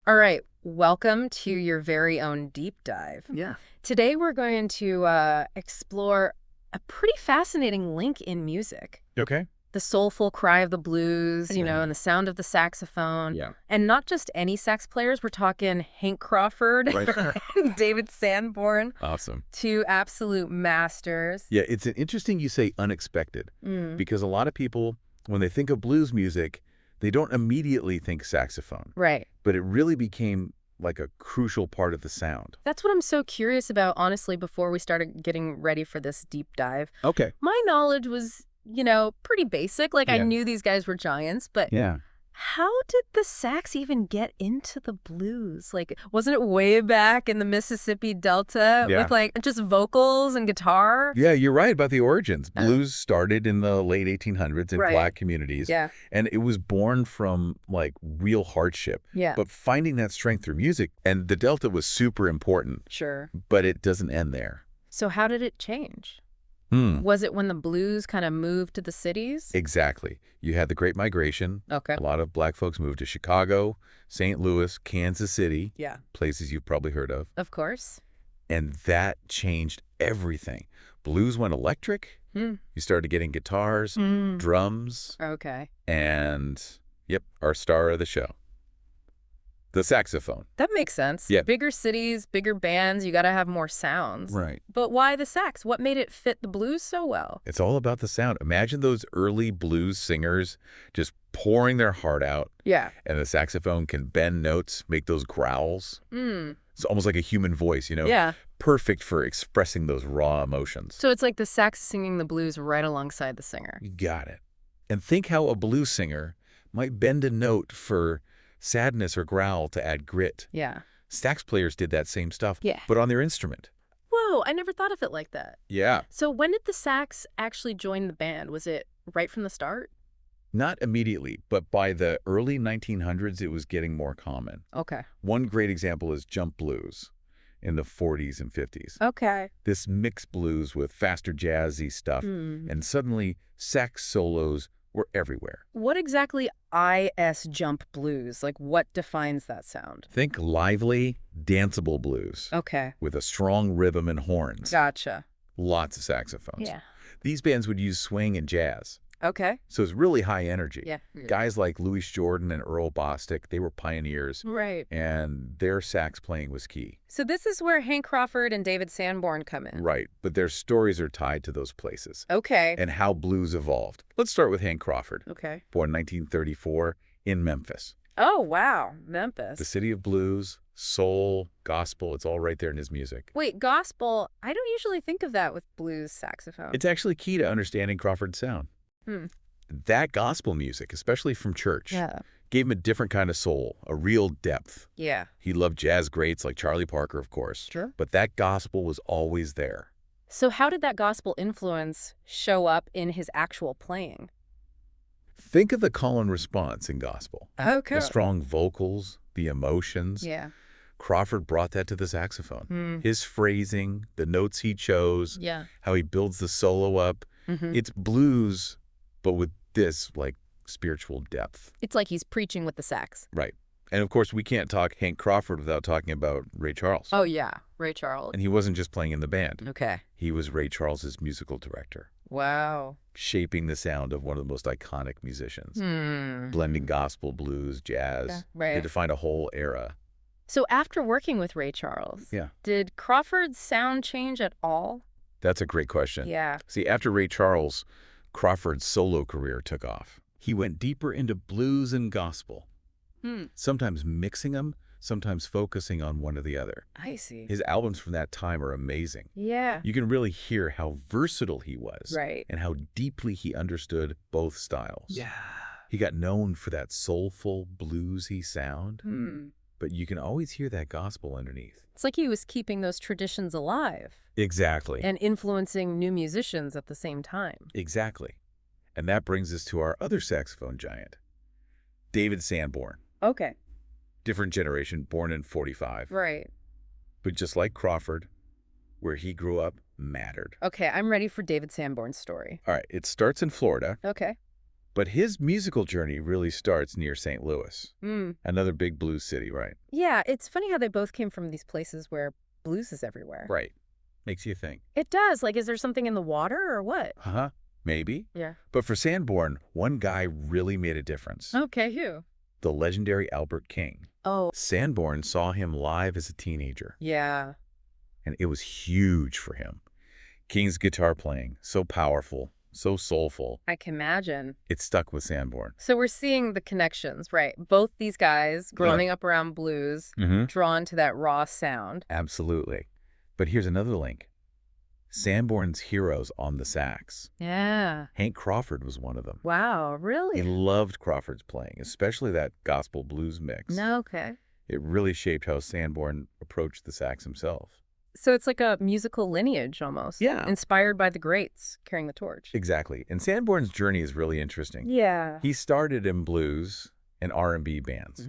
All right, welcome to your very own deep dive. Yeah. Today we're going to explore a pretty fascinating link in music. Okay. The soulful cry of the blues, and the sound of the saxophone. Yeah. And not just any sax players, we're talking Hank Crawford Right. and David Sanborn, Awesome. two absolute masters. Yeah, it's an interesting you say unexpected because a lot of people, when they think of blues music, they don't immediately think saxophone. Right. But it really became like a crucial part of the sound. That's what I'm so curious about, honestly, before we started getting ready for this deep dive. Okay. My knowledge was, pretty basic. Like, I Yeah. knew these guys were giants, but Yeah. how did the sax even get into the blues? Like, wasn't it way back in the Mississippi Delta Yeah. with, like, just vocals and guitar? Yeah, you're right about the origins. Blues started in the late 1800s in Right. Black communities. Yeah. And it was born from, like, real hardship. Yeah. But finding that strength through music, and the Delta was super important, Sure. but it doesn't end there. So how did it change? Hmm. Was it when the blues kind of moved to the cities? Exactly. You had the Great Migration. Okay. A lot of black folks moved to Chicago, St. Louis, Kansas City, Yeah. places you've probably heard of. Of course. And that changed everything. Blues went electric. Hmm. You started getting guitars, drums, Okay. and, yep, our star of the show, the saxophone. That makes sense. Yeah. Bigger cities, bigger bands, you got to have more sounds. Right. But why the sax? What made it fit the blues so well? It's all about the sound. Imagine those early blues singers just pouring their heart out, Yeah. and the saxophone can bend notes, make those growls. Mm. It's almost like a human voice, Yeah. Perfect for expressing those raw emotions. So it's like the sax singing the blues right alongside the singer. You got it. And think how a blues singer might bend a note for sadness or growl to add grit. Yeah. Sax players did that same stuff, Yeah. but on their instrument. Whoa, I never thought of it like that. Yeah. So when did the sax actually join the band? Was it right from the start? Not immediately, but by the early 1900s, it was getting more common. Okay. One great example is jump blues in the 40s and 50s. Okay. This mixed blues with faster jazzy stuff, and suddenly sax solos were everywhere. What exactly is jump blues? Like, what defines that sound? Think lively, danceable blues Okay. with a strong rhythm and horns. Gotcha. Lots of saxophones. Yeah. These bands would use swing and jazz, Okay. so it's really high energy. Yeah. Guys like Louis Jordan and Earl Bostic, they were pioneers, Right. and their sax playing was key. So this is where Hank Crawford and David Sanborn come in. Right, but their stories are tied to those places Okay. and how blues evolved. Let's start with Hank Crawford, Okay. born 1934 in Memphis. Oh, wow. The Memphis. city of blues, soul, gospel, it's all right there in his music. Wait, gospel. I don't usually think of that with blues saxophone. It's actually key to understanding Crawford's sound. Hmm. That gospel music, especially from church, Yeah. gave him a different kind of soul, a real depth. Yeah. He loved jazz greats like Charlie Parker, of course. Sure. But that gospel was always there. So how did that gospel influence show up in his actual playing? Think of the call and response in gospel. Okay. The strong vocals, the emotions. Yeah. Crawford brought that to the saxophone. Hmm. His phrasing, the notes he chose, Yeah. how he builds the solo up. Mm-hmm. It's blues, but with this, like, spiritual depth. It's like he's preaching with the sax. Right. And, of course, we can't talk Hank Crawford without talking about Ray Charles. Oh, yeah. Ray Charles. And he wasn't just playing in the band. Okay. He was Ray Charles's musical director, Wow. shaping the sound of one of the most iconic musicians, Hmm. blending gospel, blues, jazz. Yeah, right. They defined a whole era. So after working with Ray Charles, Yeah. did Crawford's sound change at all? That's a great question. Yeah. See, after Ray Charles, Crawford's solo career took off. He went deeper into blues and gospel, Hmm. sometimes mixing them, sometimes focusing on one or the other. I see. His albums from that time are amazing. Yeah. You can really hear how versatile he was Right. and how deeply he understood both styles. Yeah. He got known for that soulful, bluesy sound, Hmm. but you can always hear that gospel underneath. It's like he was keeping those traditions alive Exactly. and influencing new musicians at the same time. Exactly. And that brings us to our other saxophone giant, David Sanborn. Okay. Different generation, born in 45. Right. But just like Crawford, where he grew up mattered. Okay, I'm ready for David Sanborn's story. All right, it starts in Florida. Okay. But his musical journey really starts near St. Louis, another big blues city, right? Yeah, it's funny how they both came from these places where blues is everywhere. Right. Makes you think. It does. Like, is there something in the water or what? Huh? Maybe. Yeah. But for Sanborn, one guy really made a difference. Okay, who? The legendary Albert King. Oh. Sanborn saw him live as a teenager. Yeah. And it was huge for him. King's guitar playing, so powerful, so soulful. I can imagine. It stuck with Sanborn. So we're seeing the connections, right? Both these guys growing up around blues, drawn to that raw sound. Absolutely. But here's another link. Sanborn's heroes on the sax. Yeah. Hank Crawford was one of them. Wow, really? He loved Crawford's playing, especially that gospel blues mix. Okay. It really shaped how Sanborn approached the sax himself. So it's like a musical lineage almost. Yeah. Inspired by the greats carrying the torch. Exactly. And Sanborn's journey is really interesting. Yeah. He started in blues and R&B bands,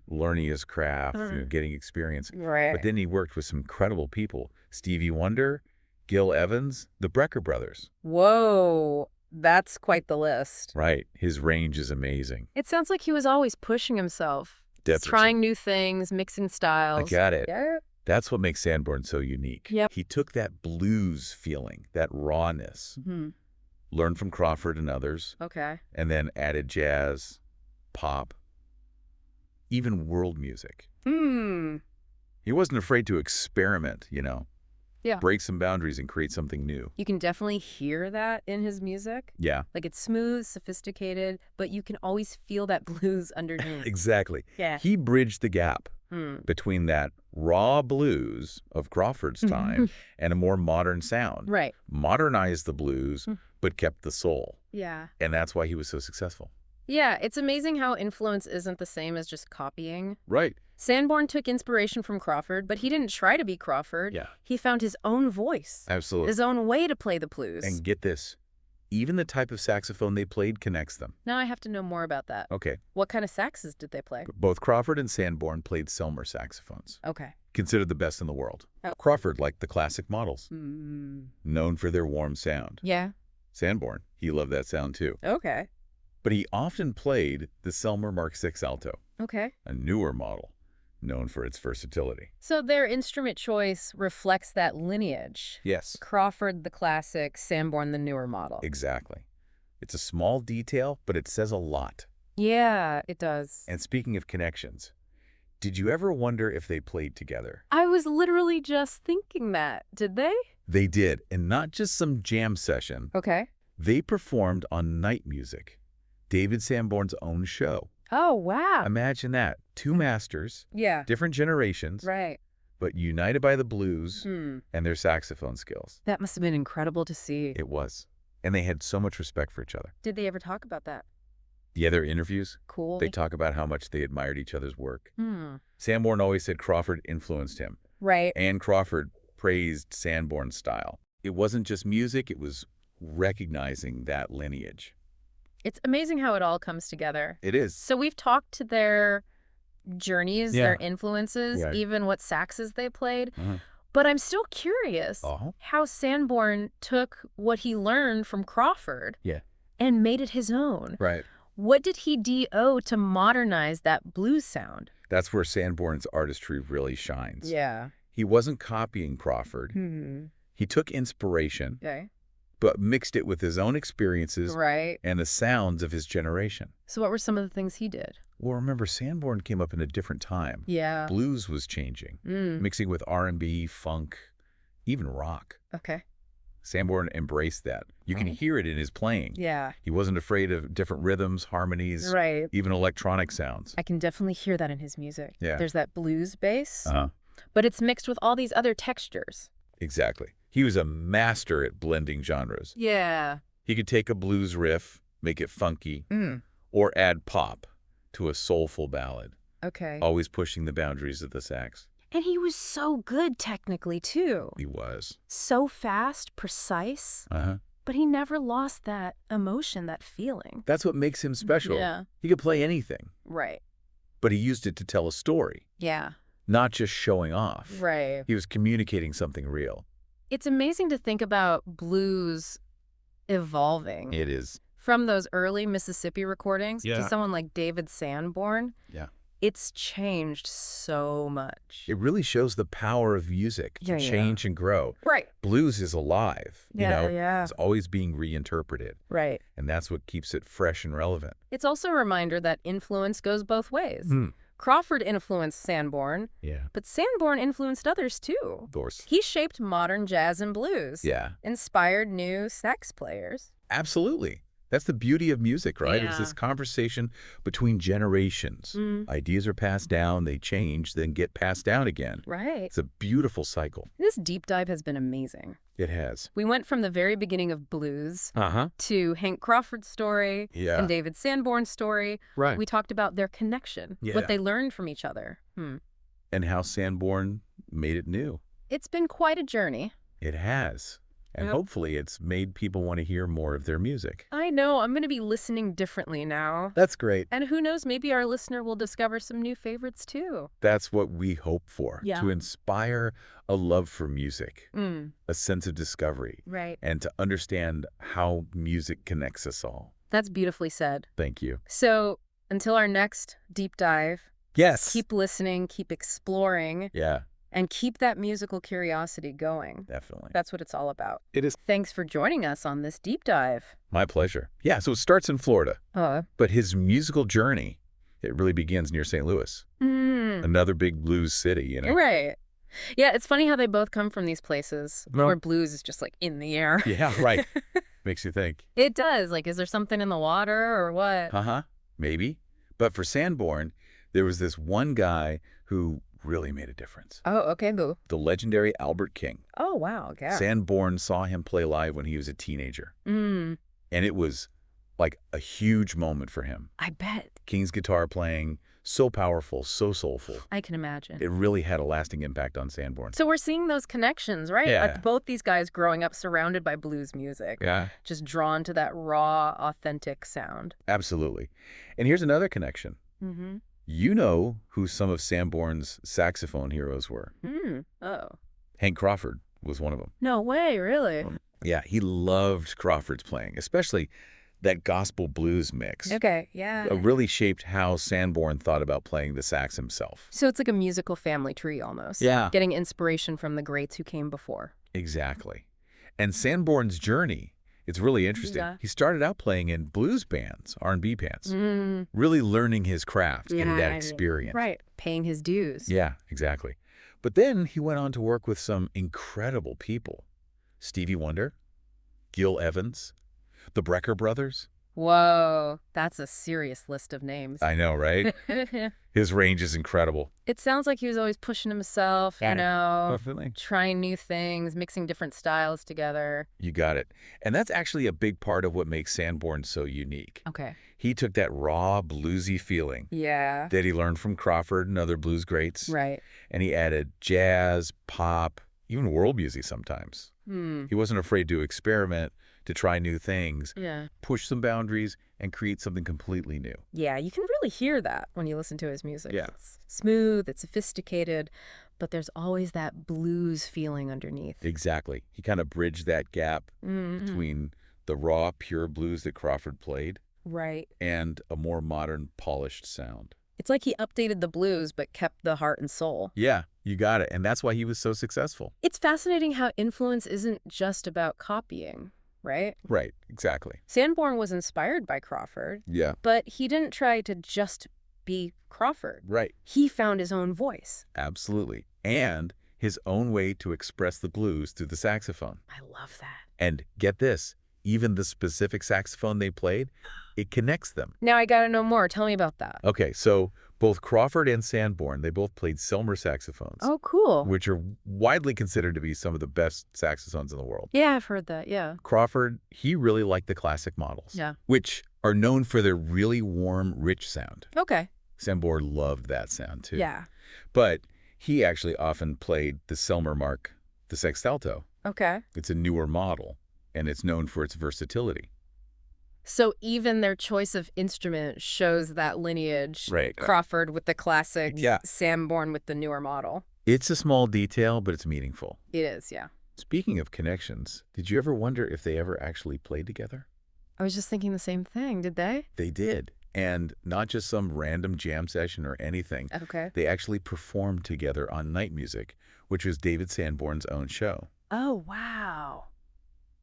learning his craft, getting experience. Right. But then he worked with some incredible people. Stevie Wonder, Gil Evans, the Brecker brothers. Whoa. That's quite the list. Right. His range is amazing. It sounds like he was always pushing himself. Definitely. Trying new things, mixing styles. I got it. Yeah. That's what makes Sanborn so unique. Yep. He took that blues feeling, that rawness, learned from Crawford and others, Okay. and then added jazz, pop, even world music. He wasn't afraid to experiment, Yeah. break some boundaries and create something new. You can definitely hear that in his music. Yeah, Like, it's smooth, sophisticated, but you can always feel that blues underneath. exactly. Yeah. He bridged the gap between that raw blues of Crawford's time and a more modern sound. Right. Modernized the blues, but kept the soul. Yeah. And that's why he was so successful. Yeah, it's amazing how influence isn't the same as just copying. Right. Sanborn took inspiration from Crawford, but he didn't try to be Crawford. Yeah. He found his own voice. Absolutely. His own way to play the blues. And get this, even the type of saxophone they played connects them. Now I have to know more about that. Okay. What kind of saxes did they play? Both Crawford and Sanborn played Selmer saxophones, Okay. considered the best in the world. Oh. Crawford liked the classic models, known for their warm sound. Yeah. Sanborn, he loved that sound too. Okay. But he often played the Selmer Mark VI Alto, Okay. a newer model, known for its versatility. So their instrument choice reflects that lineage. Yes. Crawford, the classic, Sanborn, the newer model. Exactly. It's a small detail, but it says a lot. Yeah, it does. And speaking of connections, did you ever wonder if they played together? I was literally just thinking that. Did they? They did, and not just some jam session. Okay. They performed on Night Music, David Sanborn's own show. Oh, wow. Imagine that. Two masters, Yeah. different generations, Right. but united by the blues and their saxophone skills. That must have been incredible to see. It was. And they had so much respect for each other. Did they ever talk about that? The other interviews, Cool. they talk about how much they admired each other's work. Sanborn always said Crawford influenced him. Right. And Crawford praised Sanborn's style. It wasn't just music, it was recognizing that lineage. It's amazing how it all comes together. It is. So we've talked to their journeys, Yeah. their influences, Yeah. even what saxes they played. But I'm still curious Uh-huh. how Sanborn took what he learned from Crawford Yeah. and made it his own. Right. What did he do to modernize that blues sound? That's where Sanborn's artistry really shines. Yeah. He wasn't copying Crawford. He took inspiration, Okay. but mixed it with his own experiences Right. and the sounds of his generation. So what were some of the things he did? Well, remember, Sanborn came up in a different time. Yeah. Blues was changing, mixing with R&B, funk, even rock. Okay. Sanborn embraced that. You can hear it in his playing. Yeah. He wasn't afraid of different rhythms, harmonies, Right. even electronic sounds. I can definitely hear that in his music. Yeah. There's that blues bass, Uh-huh. but it's mixed with all these other textures. Exactly. He was a master at blending genres. Yeah. He could take a blues riff, make it funky, or add pop to a soulful ballad, Okay. always pushing the boundaries of the sax. And he was so good technically, too. He was. So fast, precise, Uh-huh. but he never lost that emotion, that feeling. That's what makes him special. Yeah. He could play anything, Right. but he used it to tell a story, Yeah. not just showing off. Right. He was communicating something real. It's amazing to think about blues evolving It is. From those early Mississippi recordings Yeah. to someone like David Sanborn, Yeah. it's changed so much. It really shows the power of music to Yeah, yeah. change and grow. Right. Blues is alive, Yeah. It's always being reinterpreted. Right. And that's what keeps it fresh and relevant. It's also a reminder that influence goes both ways. Crawford influenced Sanborn, Yeah. but Sanborn influenced others too. Of course. He shaped modern jazz and blues. Yeah. Inspired new sax players. Absolutely. That's the beauty of music, right? It's Yeah. this conversation between generations. Ideas are passed down, they change, then get passed down again. Right. It's a beautiful cycle. This deep dive has been amazing. It has. We went from the very beginning of blues Uh-huh. to Hank Crawford's story Yeah. and David Sanborn's story. Right. We talked about their connection, Yeah. what they learned from each other. And how Sanborn made it new. It's been quite a journey. It has. And Yep. hopefully it's made people want to hear more of their music. I know, I'm going to be listening differently now. That's great. And who knows, maybe our listener will discover some new favorites too. That's what we hope for. Yeah. To inspire a love for music, Mm, a sense of discovery, right. and to understand how music connects us all. That's beautifully said. Thank you. So until our next deep dive, Yes. keep listening, keep exploring, Yeah, and keep that musical curiosity going. definitely. That's what it's all about. It is Thanks for joining us on this deep dive. my pleasure. Yeah, so it starts in Florida, Oh. but his musical journey, it really begins near St. Louis, another big blues city, Right. Yeah, it's funny how they both come from these places No. where blues is just like in the air. Yeah, right. Makes you think. It does. Like, is there something in the water or what? Uh-huh, maybe. But for Sanborn, there was this one guy who really made a difference. Oh, okay, boo. The legendary Albert King. Oh, wow. Yeah. Sanborn saw him play live when he was a teenager. Mm, And it was like a huge moment for him. I bet. King's guitar playing, so powerful, so soulful. I can imagine. It really had a lasting impact on Sanborn. So we're seeing those connections, right? Yeah. Like both these guys growing up surrounded by blues music, Yeah, just drawn to that raw, authentic sound. absolutely. And here's another connection. Mm-hmm. You know who some of Sanborn's saxophone heroes were. Oh. Hank Crawford was one of them. No way, really? Yeah, he loved Crawford's playing, especially that gospel blues mix. Okay, yeah. Really shaped how Sanborn thought about playing the sax himself. So it's like a musical family tree almost. Yeah. Getting inspiration from the greats who came before. Exactly. And Sanborn's journey, it's really interesting. Yeah. He started out playing in blues bands, R&B bands, Mm, really learning his craft, getting that experience. right. Paying his dues. Yeah, exactly. But then he went on to work with some incredible people. Stevie Wonder, Gil Evans, the Brecker Brothers. Whoa, that's a serious list of names. I know, right? His range is incredible. It sounds like he was always pushing himself, you know, Definitely. trying new things, mixing different styles together. You got it. And that's actually a big part of what makes Sanborn so unique. Okay. He took that raw, bluesy feeling Yeah. that he learned from Crawford and other blues greats, Right. and he added jazz, pop, even world music sometimes. He wasn't afraid to experiment, to try new things, Yeah. push some boundaries, and create something completely new. Yeah, you can really hear that when you listen to his music. Yeah. It's smooth, it's sophisticated, but there's always that blues feeling underneath. Exactly. He kind of bridged that gap Mhm. between the raw, pure blues that Crawford played Right. and a more modern, polished sound. It's like he updated the blues but kept the heart and soul. Yeah, you got it. And that's why he was so successful. It's fascinating how influence isn't just about copying, right? Right, exactly. Sanborn was inspired by Crawford, Yeah, but he didn't try to just be Crawford. right. He found his own voice. Absolutely. And his own way to express the blues through the saxophone. I love that. And get this, even the specific saxophone they played, it connects them. Now I gotta know more. Tell me about that. Okay, so both Crawford and Sanborn, they both played Selmer saxophones, Oh, cool. which are widely considered to be some of the best saxophones in the world. Yeah, I've heard that. Yeah. Crawford, he really liked the classic models, Yeah. which are known for their really warm, rich sound. Okay. Sanborn loved that sound too. Yeah. But he actually often played the Selmer Mark, the sextalto. Okay. It's a newer model, and it's known for its versatility. So even their choice of instrument shows that lineage. Right. Crawford with the classic, Yeah. Sanborn with the newer model. It's a small detail, but it's meaningful. It is, yeah. Speaking of connections, did you ever wonder if they ever actually played together? I was just thinking the same thing. Did they? They did. And not just some random jam session or anything. Okay. They actually performed together on Night Music, which was David Sanborn's own show. Oh, wow.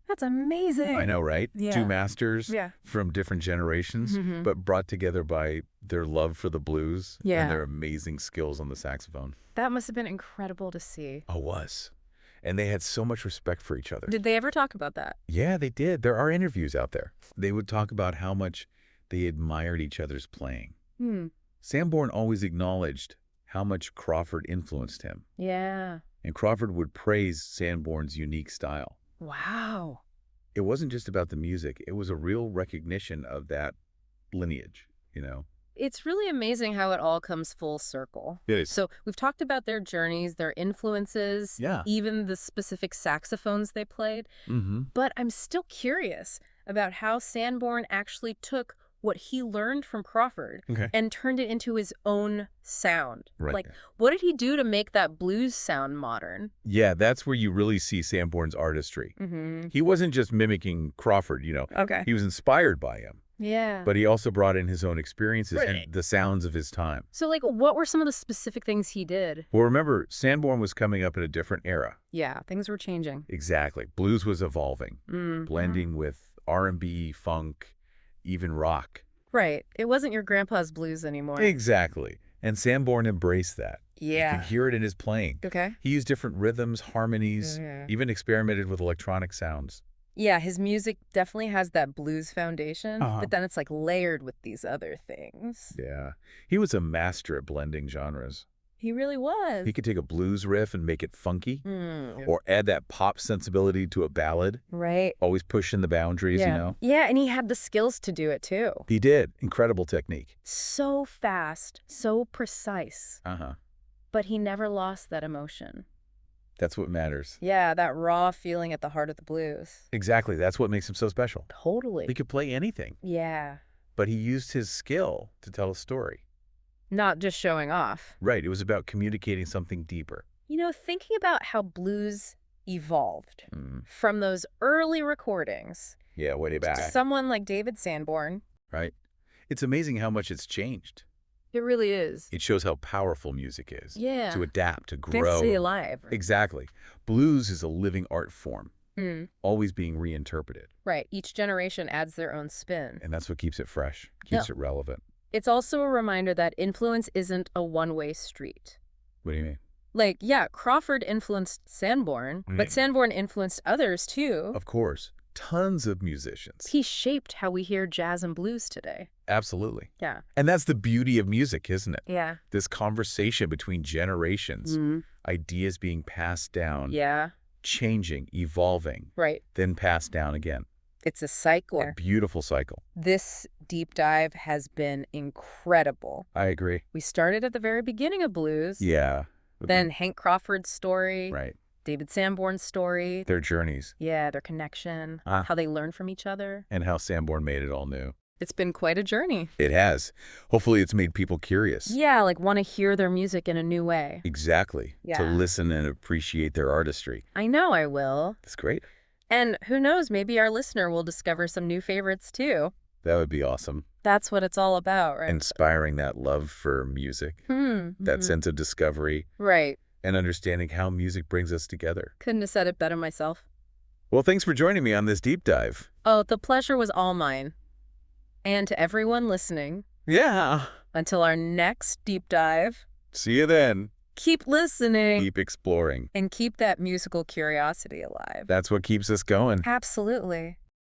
That's amazing. I know, right? Yeah. Two masters Yeah. from different generations, but brought together by their love for the blues and their amazing skills on the saxophone. That must have been incredible to see. Oh, was. And they had so much respect for each other. Did they ever talk about that? Yeah, they did. There are interviews out there. They would talk about how much they admired each other's playing. Sanborn always acknowledged how much Crawford influenced him. Yeah. And Crawford would praise Sanborn's unique style. Wow. It wasn't just about the music. It was a real recognition of that lineage, It's really amazing how it all comes full circle. It is. So we've talked about their journeys, their influences, Yeah. even the specific saxophones they played. But I'm still curious about how Sanborn actually took what he learned from Crawford and turned it into his own sound. Right. Like, what did he do to make that blues sound modern? Yeah, that's where you really see Sanborn's artistry. He wasn't just mimicking Crawford, Okay. He was inspired by him. Yeah. But he also brought in his own experiences and the sounds of his time. So, like, what were some of the specific things he did? Well, remember, Sanborn was coming up in a different era. Yeah, things were changing. Exactly. Blues was evolving, blending with R&B, funk, even rock. Right. It wasn't your grandpa's blues anymore. Exactly. And Sanborn embraced that. Yeah. You can hear it in his playing. Okay. He used different rhythms, harmonies, even experimented with electronic sounds. Yeah, his music definitely has that blues foundation, but then it's like layered with these other things. Yeah. He was a master at blending genres. He really was. He could take a blues riff and make it funky, Mm. or add that pop sensibility to a ballad. Right. Always pushing the boundaries, Yeah. Yeah, and he had the skills to do it too. He did. Incredible technique. So fast, so precise, but he never lost that emotion. That's what matters. Yeah, that raw feeling at the heart of the blues. Exactly. That's what makes him so special. Totally. He could play anything, Yeah. but he used his skill to tell a story. Not just showing off. Right. It was about communicating something deeper. Thinking about how blues evolved from those early recordings Yeah, way to back. someone like David Sanborn. Right. It's amazing how much it's changed. It really is. It shows how powerful music is. Yeah. To adapt, to They grow. stay alive. Exactly. Blues is a living art form, Mm. always being reinterpreted. Right. Each generation adds their own spin. And that's what keeps it fresh, keeps it relevant. It's also a reminder that influence isn't a one-way street. What do you mean? Like, yeah, Crawford influenced Sanborn, but Sanborn influenced others too. Of course. Tons of musicians. He shaped how we hear jazz and blues today. Absolutely. Yeah. And that's the beauty of music, isn't it? Yeah. This conversation between generations, ideas being passed down, Yeah. changing, evolving, Right. then passed down again. It's a cycle. A beautiful cycle. This deep dive has been incredible. I agree. We started at the very beginning of blues. Yeah. Then Hank Crawford's story. Right. David Sanborn's story. Their journeys. Yeah, their connection. How they learn from each other. And how Sanborn made it all new. It's been quite a journey. It has. Hopefully it's made people curious. Yeah, like want to hear their music in a new way. Exactly. Yeah. To listen and appreciate their artistry. I know I will. That's great. And who knows, maybe our listener will discover some new favorites too. That would be awesome. That's what it's all about, right? Inspiring that love for music, that sense of discovery, Right. and understanding how music brings us together. Couldn't have said it better myself. Well, thanks for joining me on this deep dive. Oh, the pleasure was all mine. And to everyone listening, Yeah. until our next deep dive, See you then. keep listening Keep exploring. and keep that musical curiosity alive. That's what keeps us going. Absolutely.